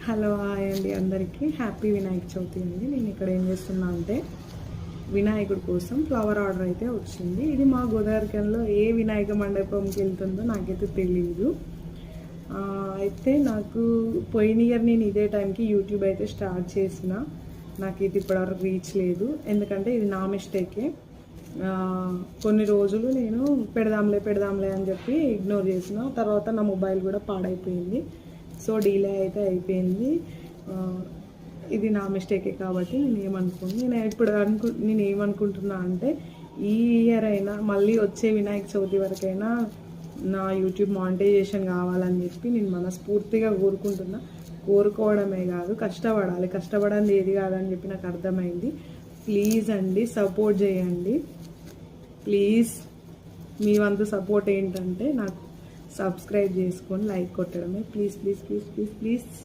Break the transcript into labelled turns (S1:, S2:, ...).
S1: Hello hi అండి, అందరికీ happy Vinayaka Chavithi అండి. నేను ఇక్కడ ఏం చేస్తున్నా అంటే వినాయకుడి కోసం ఫ్లవర్ ఆర్డర్ అయితే వచ్చింది. ఇది మా గోదావరికంలో ఏ వినాయక మండపంకి వెళ్తుందో నాకైతే తెలియదు. అయితే నాకు పోయిన ఇయర్ నేను ఇదే టైంకి యూట్యూబ్ అయితే స్టార్ట్ చేసిన, నాకైతే ఇప్పటివరకు రీచ్ లేదు. ఎందుకంటే ఇది నా మిస్టేకే. కొన్ని రోజులు నేను పెడదాంలే అని చెప్పి ఇగ్నోర్ చేసిన. తర్వాత నా మొబైల్ కూడా పాడైపోయింది, సో డిలే అయితే అయిపోయింది. ఇది నా మిస్టేకే కాబట్టి నేను ఏమనుకుంటున్నా అంటే ఈ ఇయర్ అయినా మళ్ళీ వచ్చే వినాయక చవితి వరకైనా నా యూట్యూబ్ మానిటైజేషన్ కావాలని చెప్పి నేను మనస్ఫూర్తిగా కోరుకోవడమే కాదు, కష్టపడాలి. ఏది కాదని చెప్పి నాకు అర్థమైంది. ప్లీజ్ అండి, సపోర్ట్ చేయండి ప్లీజ్. మీ వంతు సపోర్ట్ ఏంటంటే నాకు సబ్స్క్రైబ్ చేసుకొని లైక్ కొట్టడమే. Please please please please please.